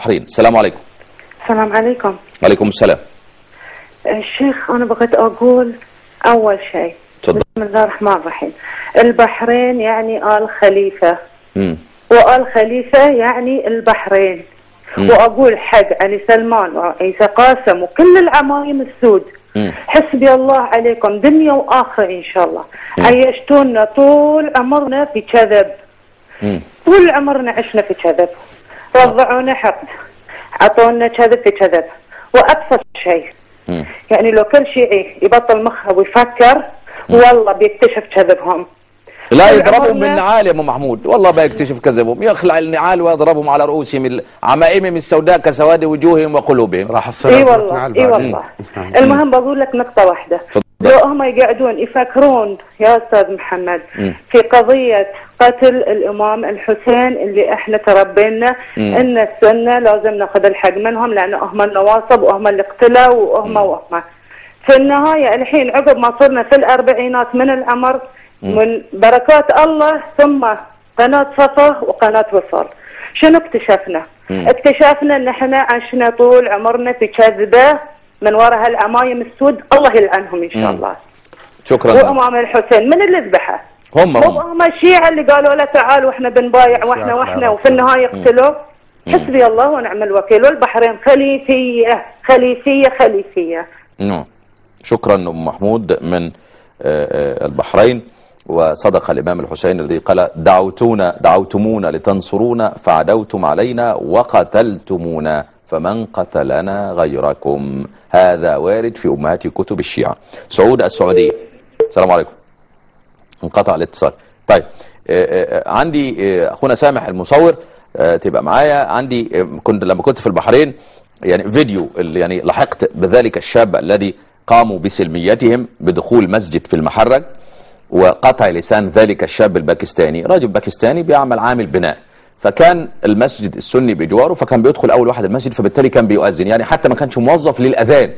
البحرين. السلام عليكم. السلام عليكم. وعليكم السلام. الشيخ أنا بغيت أقول أول شيء تفضل. بسم الله الرحمن الرحيم. البحرين يعني آل خليفة، وآل خليفة يعني البحرين. وأقول حق علي سلمان وعيسى قاسم وكل العمايم السود، حسبي الله عليكم دنيا وآخرة إن شاء الله. عيشتونا طول عمرنا في كذب، طول عمرنا عشنا في كذب، رضعونا حقد، عطونا كذب في كذب. وأبسط شيء يعني لو كل شيعي يبطل مخه ويفكر والله بيكتشف كذبهم. لا يضربهم بالنعال يا ابو محمود، والله بيكتشف كذبهم، يخلع النعال ويضربهم على رؤوسهم عمائمهم السوداء كسواد وجوههم وقلوبهم. راح اي والله اي والله. المهم بقول لك نقطة واحدة، لو هم يقعدون يفكرون يا استاذ محمد في قضية قتل الامام الحسين اللي احنا تربينا ان السنة لازم ناخذ الحق منهم لان هم النواصب وهم اللي قتلوا وهم في النهاية الحين عقب ما صرنا في الاربعينات من العمر من بركات الله ثم قناة صفا وقناة وصال، شنو اكتشفنا؟ اكتشفنا ان احنا عشنا طول عمرنا في كذبة من وراء هالعمايم السود، الله يلعنهم ان شاء الله. شكرا. وامام الحسين من اللي ذبحه؟ هم الشيعة اللي قالوا له تعالوا احنا بنبايع واحنا وفي النهاية قتلوا. حسبي الله ونعم الوكيل. والبحرين خليفية خليفية خليفية. شكرا ام محمود من البحرين. وصدق الإمام الحسين الذي قال دعوتمونا لتنصرونا فعدوتم علينا وقتلتمونا فمن قتلنا غيركم. هذا وارد في أمهات كتب الشيعة. سعود السعودية. السلام عليكم. انقطع الاتصال. طيب عندي أخونا سامح المصور تبقى معايا. عندي لما كنت في البحرين يعني فيديو اللي يعني لحقت بذلك الشاب الذي قاموا بسلميتهم بدخول مسجد في المحرج وقطع لسان ذلك الشاب الباكستاني. راجل باكستاني بيعمل عامل بناء، فكان المسجد السني بجواره، فكان بيدخل اول واحد المسجد، فبالتالي كان بيؤذن، يعني حتى ما كانش موظف للاذان.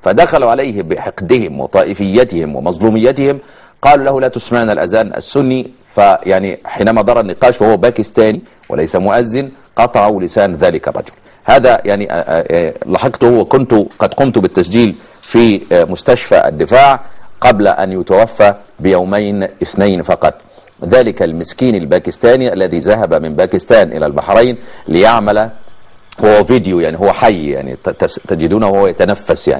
فدخلوا عليه بحقدهم وطائفيتهم ومظلوميتهم، قالوا له لا تسمعنا الاذان السني. فيعني حينما دار النقاش وهو باكستاني وليس مؤذن قطعوا لسان ذلك الرجل. هذا يعني لحقته وكنت قد قمت بالتسجيل في مستشفى الدفاع قبل أن يتوفى بيومين اثنين فقط. ذلك المسكين الباكستاني الذي ذهب من باكستان إلى البحرين ليعمل، هو فيديو يعني هو حي يعني تجدونه وهو يتنفس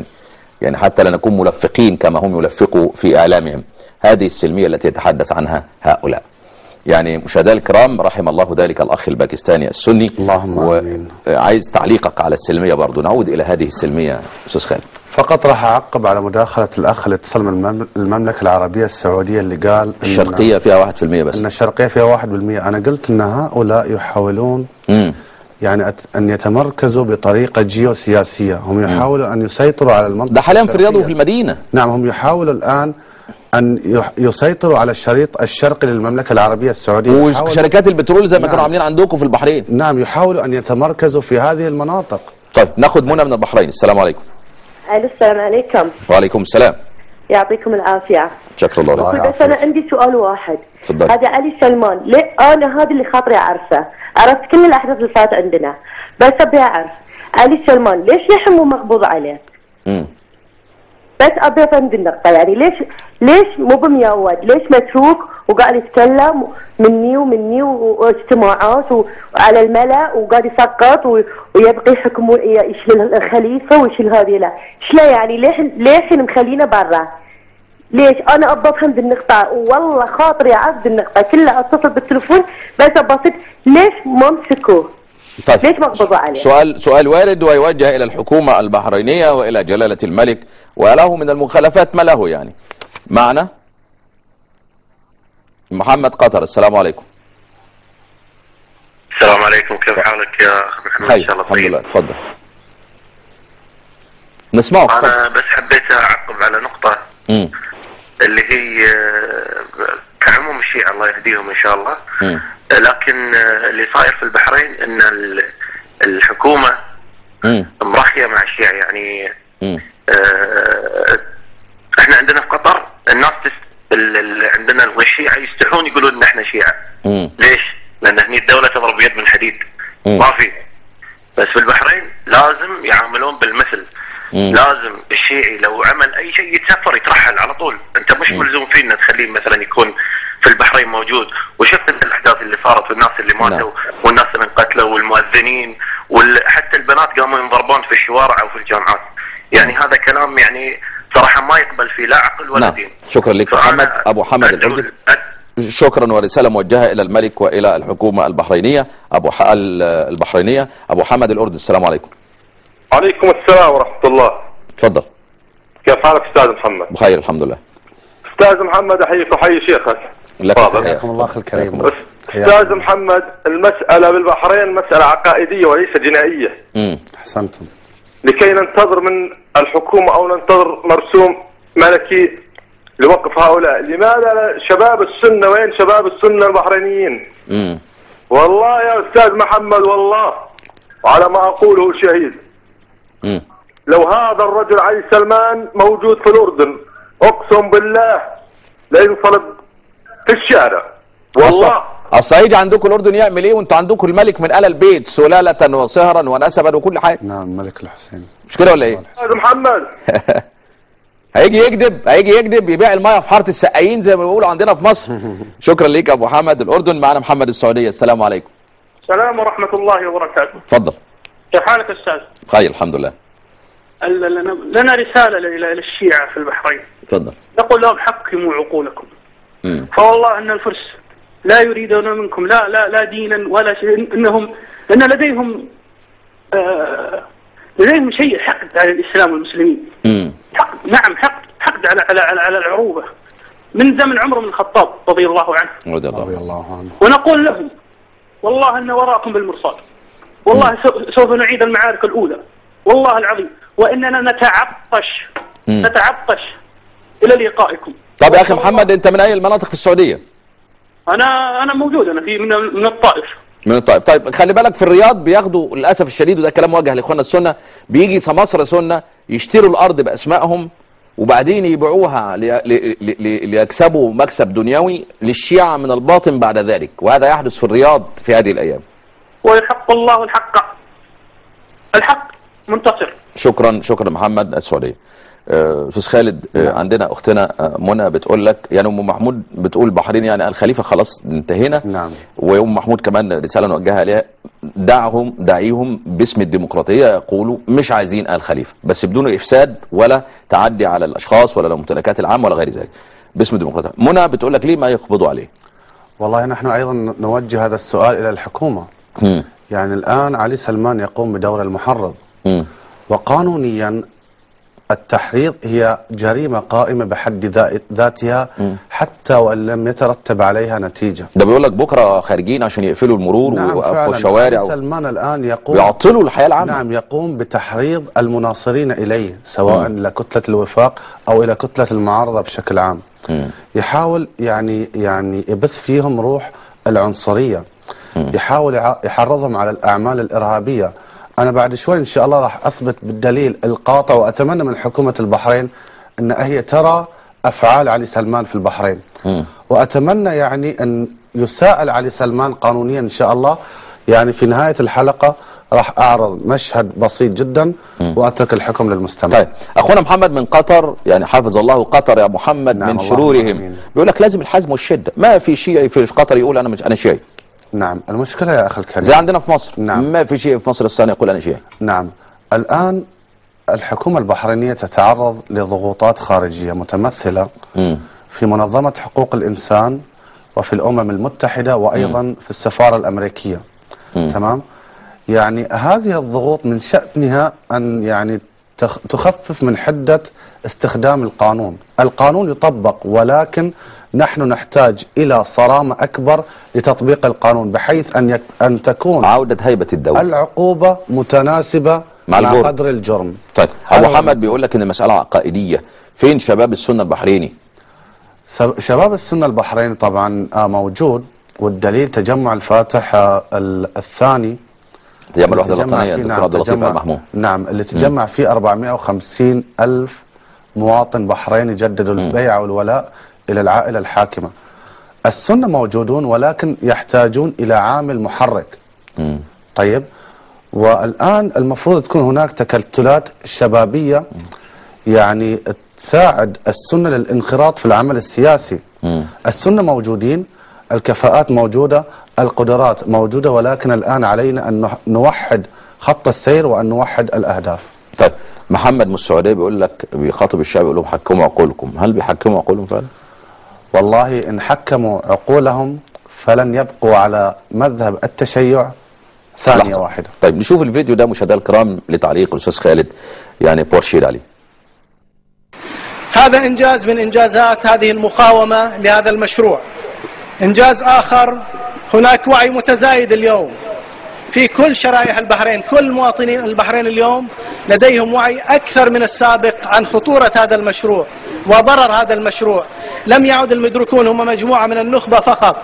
يعني حتى لا نكون ملفقين كما هم يلفقوا في إعلامهم. هذه السلمية التي يتحدث عنها هؤلاء. يعني مشاهدينا الكرام رحم الله ذلك الأخ الباكستاني السني. اللهم آمين. وعايز تعليقك على السلمية برضو، نعود إلى هذه السلمية أستاذ خالد. فقط راح أعقب على مداخلة الأخ اللي اتصل من المملكة العربية السعودية اللي قال الشرقية فيها 1% بس. إن الشرقية فيها 1%. أنا قلت إن هؤلاء يحاولون يعني أن يتمركزوا بطريقة جيوسياسية. هم يحاولوا أن يسيطروا على المنطقة. ده حاليا في الرياض وفي المدينة. نعم، هم يحاولوا الآن أن يسيطروا على الشريط الشرقي للمملكة العربية السعودية وشركات البترول زي ما كانوا عاملين عندكم في البحرين. نعم، يحاولوا أن يتمركزوا في هذه المناطق. طيب ناخذ منى من البحرين. السلام عليكم. السلام عليكم. وعليكم السلام. يعطيكم العافية. شكرا الله لك. بس أنا عندي سؤال واحد. تفضل. هذا علي سلمان، ليه أنا هذا اللي خاطري أعرفه، عرفت كل الأحداث اللي صارت عندنا، بس أبي أعرف علي سلمان ليش يحم ومقبوض عليه؟ بس ابي افهم النقطه، يعني ليش مو بمياود؟ ليش متروك وقاعد يتكلم مني واجتماعات وعلى الملأ وقاعد يسقط ويبقى يحكم يشيل الخليفه ويشيل هذه؟ لا شلا يعني ليش مخلينا برا؟ ليش؟ انا ابى افهم بالنقطه، والله خاطري اعرف بالنقطه كلها، اتصل بالتليفون بس ابسط ليش ما مسكوه؟ طيب ليش مقبوض عليه؟ سؤال وارد ويوجه الى الحكومه البحرينيه والى جلاله الملك، وله من المخالفات ما له يعني. معنا محمد قطر. السلام عليكم. السلام عليكم، كيف حالك يا اخ محمد؟ ان شاء الله الحمد لله. تفضل نسمعك. انا بس حبيت اعقب على نقطه اللي هي كعموم الشيعة الله يهديهم ان شاء الله. لكن اللي صاير في البحرين ان الحكومه مرخيه مع الشيعة. يعني احنا عندنا في قطر الناس عندنا الشيعة يستحون يقولون ان احنا شيعة. ليش؟ لان هني الدولة تضرب بيد من حديد. ما في. بس في البحرين لازم يعاملون بالمثل. لازم الشيعي لو عمل اي شيء يتسفر يترحل على طول. انت مش ملزوم فينا تخليه مثلا يكون في البحرين موجود. وشفت انت الاحداث اللي صارت والناس اللي ماتوا والناس اللي انقتلوا والمؤذنين وحتى البنات قاموا ينضربون في الشوارع او في الجامعات. يعني هذا كلام يعني صراحه ما يقبل فيه لا عقل ولا دين. شكرا لك محمد ابو حمد الاردن. شكرا ورساله موجهه الى الملك والى الحكومه البحرينيه البحرينيه. ابو حمد الاردن، السلام عليكم. عليكم السلام ورحمه الله. تفضل. كيف حالك استاذ محمد؟ بخير الحمد لله. استاذ محمد احييك وحيي شيخك. لك حياكم الله اخي الكريم. استاذ محمد المساله بالبحرين مساله عقائديه وليس جنائيه. احسنتم. لكي ننتظر من الحكومه او ننتظر مرسوم ملكي لوقف هؤلاء. لماذا شباب السنه؟ وين شباب السنه البحرينيين؟ والله يا استاذ محمد والله وعلى ما اقوله شهيد. لو هذا الرجل علي سلمان موجود في الاردن اقسم بالله لينصلب في الشارع والله. الصعيدي عندكم الاردن يعمل ايه وانتوا عندكم الملك من آل البيت سلاله وصهرا ونسبا وكل حاجه؟ نعم الملك الحسين. مش كده ولا ايه؟ استاذ محمد هيجي يكذب يبيع الميه في حاره السقايين زي ما بيقولوا عندنا في مصر. شكرا ليك ابو حمد الاردن. معنا محمد السعوديه، السلام عليكم. السلام ورحمه الله وبركاته. اتفضل. كيف حالك استاذ؟ بخير الحمد لله. لنا رساله الى الشيعه في البحرين. تفضل. نقول لهم حكموا عقولكم. فوالله ان الفرس لا يريدون منكم لا دينا ولا شيء. لان لديهم شيء حقد على الاسلام والمسلمين. حقد، نعم حقد على العروبه من زمن عمر بن الخطاب رضي الله عنه. رضي الله عنه. ونقول لهم والله ان وراءكم بالمرصاد. والله سوف نعيد المعارك الاولى والله العظيم، واننا نتعطش الى لقائكم. طب يا اخي محمد انت من اي المناطق في السعوديه؟ انا موجود، انا في من الطائف. من الطائف. طيب خلي بالك في الرياض بياخدوا للاسف الشديد، وده كلام موجه لاخواننا السنه، بيجي سماسره سنه يشتروا الارض باسمائهم وبعدين يبيعوها ليكسبوا مكسب دنيوي للشيعة من الباطن بعد ذلك، وهذا يحدث في الرياض في هذه الأيام. ويحق الله الحق منتصر. شكرا محمد السعودية. أستاذ خالد، عندنا أختنا منى بتقول لك يعني أم محمود بتقول البحرين يعني الخليفة خلاص انتهينا. نعم. وأم محمود كمان رسالة نوجهها لها، دعيهم باسم الديمقراطية يقولوا مش عايزين الخليفة، بس بدون إفساد ولا تعدي على الأشخاص ولا الممتلكات العامة ولا غير ذلك، باسم الديمقراطية. منى بتقول لك ليه ما يقبضوا عليه؟ والله نحن أيضا نوجه هذا السؤال إلى الحكومة. يعني الآن علي سلمان يقوم بدور المحرض. وقانونيا التحريض هي جريمة قائمة بحد ذاتها حتى وإن لم يترتب عليها نتيجة. ده بيقول لك بكرة خارجين عشان يقفلوا المرور ويوقفوا الشوارع. علي سلمان الآن يقوم يعطلوا الحياة العامة. نعم، يقوم بتحريض المناصرين إليه سواء لكتلة الوفاق أو إلى كتلة المعارضة بشكل عام. يحاول يعني يبث فيهم روح العنصرية. يحاول يحرضهم على الأعمال الإرهابية. أنا بعد شوي إن شاء الله راح أثبت بالدليل القاطع، وأتمنى من حكومة البحرين أن هي ترى أفعال علي سلمان في البحرين. وأتمنى يعني أن يساءل علي سلمان قانونيا إن شاء الله. يعني في نهاية الحلقة راح أعرض مشهد بسيط جدا وأترك الحكم للمستمع. طيب أخونا محمد من قطر، يعني حافظ الله قطر يا محمد. نعم، من شرورهم بيقول لك لازم الحزم والشدة. ما في شيعي في قطر يقول أنا شيعي. نعم، المشكلة يا أخي الكريم زي عندنا في مصر. نعم. ما في شيء في مصر الثاني يقول أنا شيعي. نعم، الآن الحكومة البحرينية تتعرض لضغوطات خارجية متمثلة في منظمة حقوق الإنسان وفي الأمم المتحدة وأيضا في السفارة الأمريكية. تمام؟ يعني هذه الضغوط من شأنها أن يعني تخفف من حدة استخدام القانون. القانون يطبق، ولكن نحن نحتاج إلى صرامة أكبر لتطبيق القانون بحيث أن تكون عودة هيبة الدولة، العقوبة متناسبة مع قدر الجرم. طيب أبو محمد بيقول لك إن المسألة عقائدية. فين شباب السنة البحريني؟ شباب السنة البحريني طبعا موجود، والدليل تجمع الفاتح الثاني، تجمع الوحدة الوطنية الدكتور عبد اللطيف المحمود. نعم، اللي تجمع فيه 450 ألف مواطن بحريني جددوا البيع والولاء إلى العائلة الحاكمة. السنة موجودون ولكن يحتاجون إلى عامل محرك. طيب، والآن المفروض تكون هناك تكتلات شبابية يعني تساعد السنة للانخراط في العمل السياسي. السنة موجودين، الكفاءات موجودة، القدرات موجودة، ولكن الآن علينا أن نوحد خط السير وأن نوحد الأهداف. طيب محمد من السعودية بيقول لك، بيخاطب الشعب يقول لهم حكموا عقولكم، هل بيحكموا عقولهم فعلا؟ والله إن حكموا عقولهم فلن يبقوا على مذهب التشيع ثانية لحظة واحدة. طيب نشوف الفيديو ده مشاهدينا الكرام لتعليق الأستاذ خالد يعني بورشير عليه. هذا إنجاز من إنجازات هذه المقاومة لهذا المشروع. إنجاز آخر، هناك وعي متزايد اليوم في كل شرائح البحرين، كل مواطنين البحرين اليوم لديهم وعي أكثر من السابق عن خطورة هذا المشروع وضرر هذا المشروع. لم يعد المدركون هم مجموعة من النخبة فقط،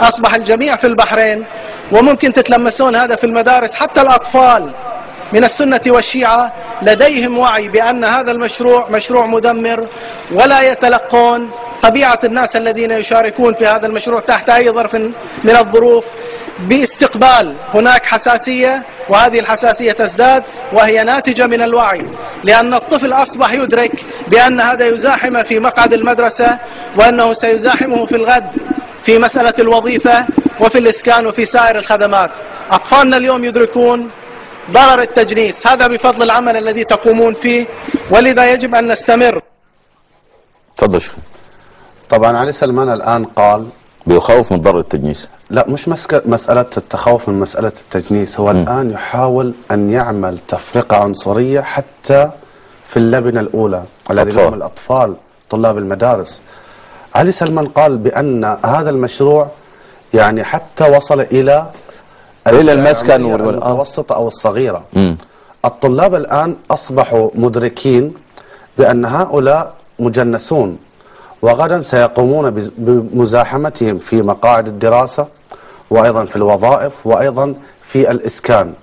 أصبح الجميع في البحرين، وممكن تتلمسون هذا في المدارس. حتى الأطفال من السنة والشيعة لديهم وعي بأن هذا المشروع مشروع مدمر، ولا يتلقون طبيعة الناس الذين يشاركون في هذا المشروع تحت أي ظرف من الظروف باستقبال. هناك حساسية، وهذه الحساسية تزداد وهي ناتجة من الوعي، لأن الطفل أصبح يدرك بأن هذا يزاحم في مقعد المدرسة، وأنه سيزاحمه في الغد في مسألة الوظيفة وفي الإسكان وفي سائر الخدمات. أطفالنا اليوم يدركون ضرر التجنيس، هذا بفضل العمل الذي تقومون فيه، ولذا يجب أن نستمر. تفضل شيخ. طبعا علي سلمان الآن قال بيخوف من ضرر التجنيس. لا، مش مسألة التخوف من مسألة التجنيس، هو الآن يحاول أن يعمل تفرقة عنصرية حتى في اللبنة الأولى الذي هم الأطفال طلاب المدارس. علي سلمان قال بأن هذا المشروع يعني حتى وصل إلى المسكن المتوسطة أو الصغيرة. الطلاب الآن أصبحوا مدركين بأن هؤلاء مجنسون، وغدا سيقومون بمزاحمتهم في مقاعد الدراسة، وأيضا في الوظائف، وأيضا في الإسكان.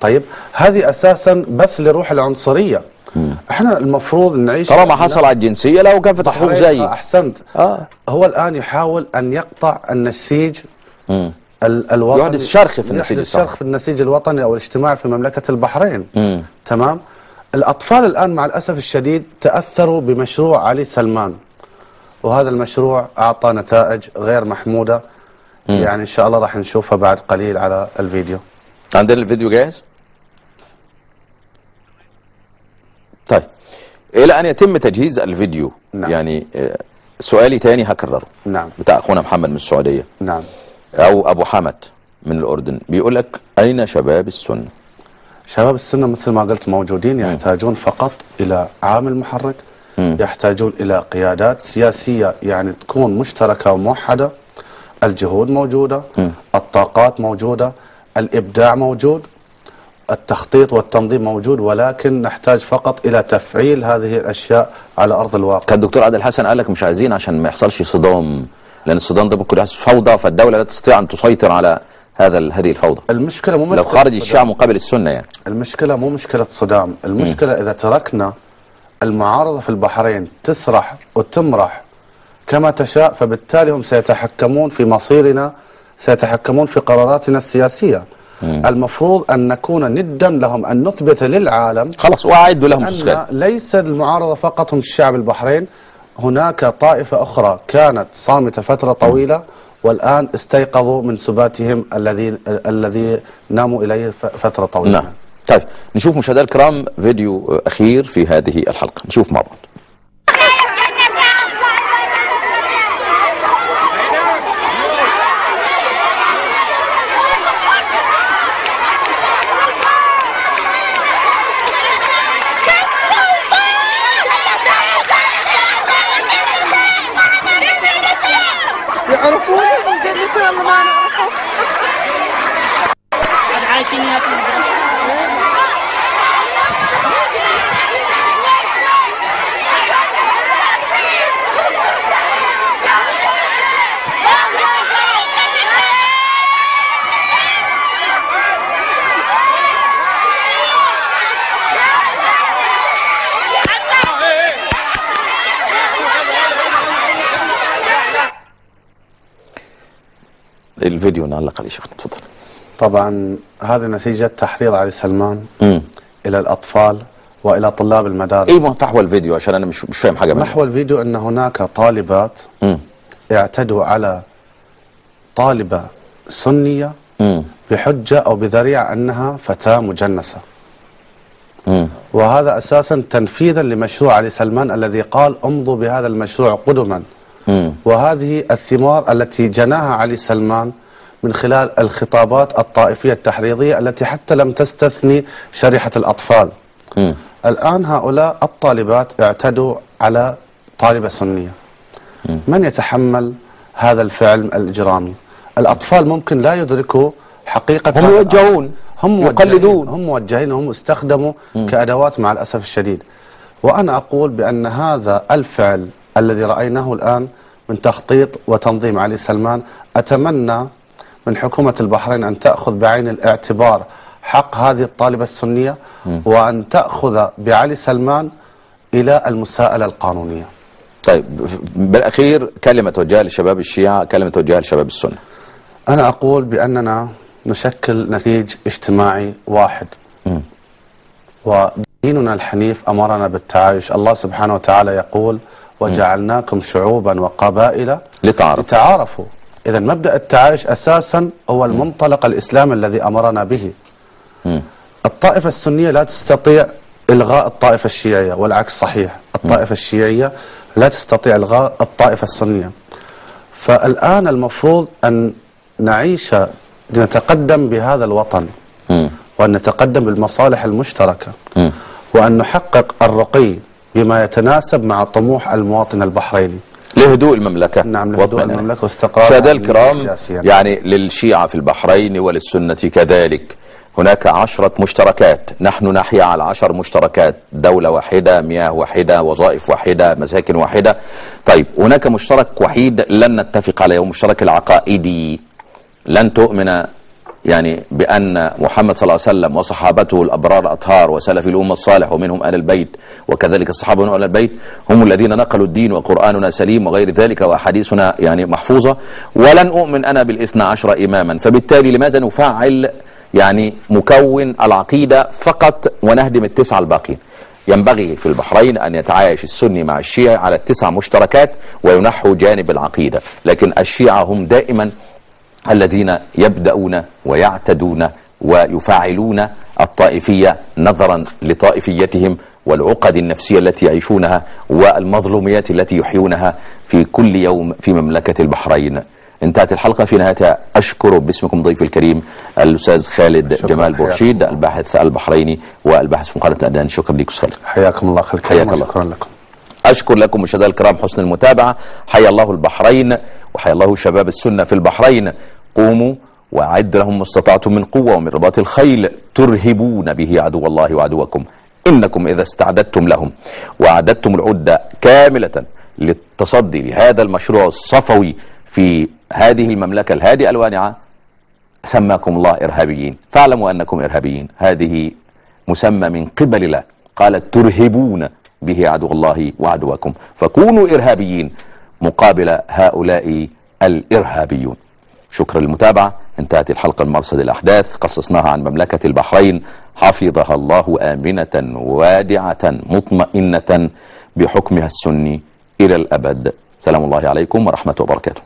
طيب هذه أساسا بث لروح العنصرية. احنا المفروض نعيش طالما حصل على الجنسية له كافة حقوق زي. أحسنت. هو الآن يحاول أن يقطع النسيج الوطني، يحدث شرخ في النسيج، في النسيج الوطني أو الاجتماعي في مملكة البحرين. تمام. الأطفال الآن مع الأسف الشديد تأثروا بمشروع علي سلمان، وهذا المشروع أعطى نتائج غير محمودة. يعني إن شاء الله راح نشوفها بعد قليل على الفيديو. عندنا الفيديو جاهز؟ طيب إلى أن يتم تجهيز الفيديو. نعم. يعني سؤالي تاني هكرره. نعم. بتاع أخونا محمد من السعودية. نعم. أو أبو حمد من الأردن بيقول لك أين شباب السنة؟ شباب السنة مثل ما قلت موجودين، يحتاجون فقط إلى عامل محرك، يحتاجون إلى قيادات سياسية يعني تكون مشتركة وموحدة. الجهود موجودة، الطاقات موجودة، الإبداع موجود، التخطيط والتنظيم موجود، ولكن نحتاج فقط إلى تفعيل هذه الأشياء على أرض الواقع. كان الدكتور عادل حسن قال لك مش عايزين عشان ما يحصلش صدام، لأن الصدام ده ممكن يحصل فوضى، فالدولة لا تستطيع أن تسيطر على هذه الفوضى. المشكلة مو لو خارج الشيعة مقابل السنة يعني. المشكلة مو مشكلة صدام، المشكلة إذا تركنا المعارضة في البحرين تسرح وتمرح كما تشاء، فبالتالي هم سيتحكمون في مصيرنا، سيتحكمون في قراراتنا السياسية. المفروض أن نكون ندا لهم، أن نثبت للعالم خلاص وأعدوا لهم أن ليس المعارضة فقط هم الشعب البحرين، هناك طائفة أخرى كانت صامتة فترة طويلة والآن استيقظوا من سباتهم الذي ناموا إليه فترة طويلة. نعم. طيب نشوف مشاهدينا الكرام فيديو أخير في هذه الحلقة، نشوف مع بعض. يعرفون قريتي والله ما نعرفهم. عايشين يا الفيديو نعلق عليه شيخ، تفضل. طبعا هذه نتيجة تحريض علي سلمان إلى الأطفال وإلى طلاب المدارس. إيه محتوى الفيديو عشان أنا مش فاهم حاجة منه. محور الفيديو أن هناك طالبات اعتدوا على طالبة سنية بحجة أو بذريعة أنها فتاة مجنسة. وهذا أساسا تنفيذا لمشروع علي سلمان الذي قال امضوا بهذا المشروع قدما. وهذه الثمار التي جناها علي سلمان من خلال الخطابات الطائفية التحريضية التي حتى لم تستثني شريحة الأطفال. الآن هؤلاء الطالبات اعتدوا على طالبة سنية. من يتحمل هذا الفعل الإجرامي؟ الأطفال ممكن لا يدركوا حقيقة، هم يوجهون، هم يقلدون، هم موجهين وهم استخدموا كأدوات مع الأسف الشديد. وأنا أقول بأن هذا الفعل الذي رأيناه الآن من تخطيط وتنظيم علي سلمان، أتمنى من حكومة البحرين أن تأخذ بعين الاعتبار حق هذه الطالبة السنية وأن تأخذ بعلي سلمان إلى المساءلة القانونية. طيب بالأخير كلمة توجهها لشباب الشيعة، كلمة توجهها لشباب السنة. أنا أقول بأننا نشكل نسيج اجتماعي واحد، وديننا الحنيف أمرنا بالتعايش. الله سبحانه وتعالى يقول وجعلناكم شعوبا وقبائل لتعارفوا. إذا مبدأ التعايش أساسا هو المنطلق الإسلامي الذي أمرنا به. الطائفة السنية لا تستطيع إلغاء الطائفة الشيعية، والعكس صحيح، الطائفة الشيعية لا تستطيع إلغاء الطائفة السنية. فالآن المفروض أن نعيش لنتقدم بهذا الوطن، وأن نتقدم بالمصالح المشتركة، وأن نحقق الرقي بما يتناسب مع طموح المواطن البحريني لهدوء المملكة. نعم، لهدوء المملكة واستقرار. مشاهدينا الكرام، يعني للشيعة في البحرين وللسنة كذلك هناك 10 مشتركات، نحن نحيا على 10 مشتركات، دولة واحدة، مياه واحدة، وظائف واحدة، مساكن واحدة. طيب هناك مشترك وحيد لن نتفق عليه، مشترك العقائدي. لن تؤمن يعني بأن محمد صلى الله عليه وسلم وصحابته الأبرار الأطهار وسلف الأمة الصالح ومنهم آل البيت وكذلك الصحابة من آل البيت هم الذين نقلوا الدين وقرآننا سليم وغير ذلك وأحاديثنا يعني محفوظة. ولن أؤمن أنا بال12 إماما. فبالتالي لماذا نفعل يعني مكون العقيدة فقط ونهدم ال9 الباقين؟ ينبغي في البحرين أن يتعايش السني مع الشيعي على ال9 مشتركات وينحوا جانب العقيدة. لكن الشيعة هم دائما الذين يبدأون ويعتدون ويفعلون الطائفية نظرا لطائفيتهم والعقد النفسية التي يعيشونها والمظلوميات التي يحيونها في كل يوم في مملكة البحرين. انتهت الحلقة. في نهايتها أشكر باسمكم ضيفي الكريم الأستاذ خالد جمال بورشيد، الباحث البحريني والباحث في مقارنة الأديان. شكرا لك أستاذ خالد. حياكم الله خالد. حياك الله. شكرا لكم. أشكر لكم مشاهدينا الكرام حسن المتابعة. حيا الله البحرين وحيا الله شباب السنة في البحرين. قوموا وأعد لهم ما استطعتم من قوة ومن رباط الخيل ترهبون به عدو الله وعدوكم. إنكم إذا استعددتم لهم وأعددتم العدة كاملة للتصدي لهذا المشروع الصفوي في هذه المملكة الهادئة الوانعة سماكم الله إرهابيين. فاعلموا أنكم إرهابيين. هذه مسمى من قبل الله، قال ترهبون به عدو الله وعدوكم، فكونوا إرهابيين مقابل هؤلاء الإرهابيون. شكرا للمتابعة. انتهت الحلقة من مرصد الأحداث، قصصناها عن مملكة البحرين حفظها الله آمنة وادعة مطمئنة بحكمها السني إلى الأبد. سلام الله عليكم ورحمة وبركاته.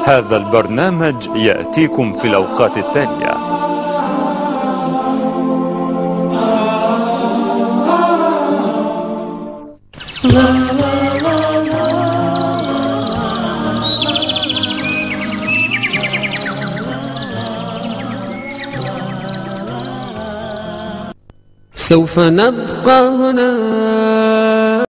هذا البرنامج يأتيكم في الأوقات التالية. سوف نبقى هنا